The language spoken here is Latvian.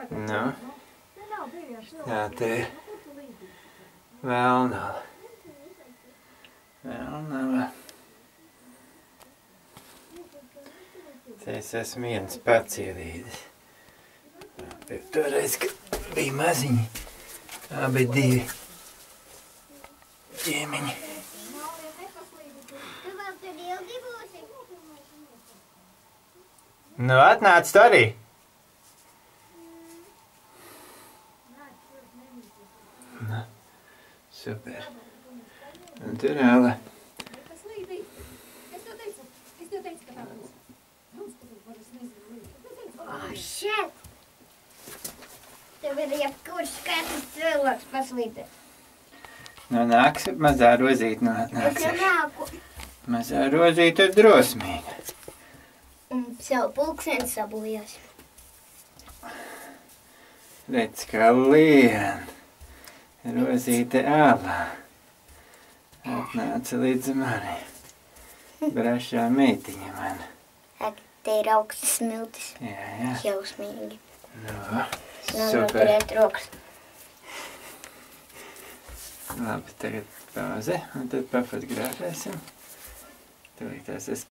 Nu, jā, te vēl nav. Vēl nav. Te es esmu viens pats ielīdis. Toreiz, kad bija maziņi, abi divi ķēmiņi. Nu, atnāc tu arī. Nu, super. Un tur ēla. Šeit! Tev ir jebkurš katrs cilvēks paslīdēt. Nu, nāks mazā rozīte, nu atnāks. Es nenāku. Mazā rozīte ir drosmīga. Un savu pulksteni sabojās. Redz, kā lien. Rozīte ālā. Atnāca līdz mani. Brašā meitiņa man. Ak, te ir augstas smiltis. Jā. Jausmīgi. Nu, super. Noturēt rokas. Labi, tagad pauze, un tad papatgrāfēsim. Tūlītās es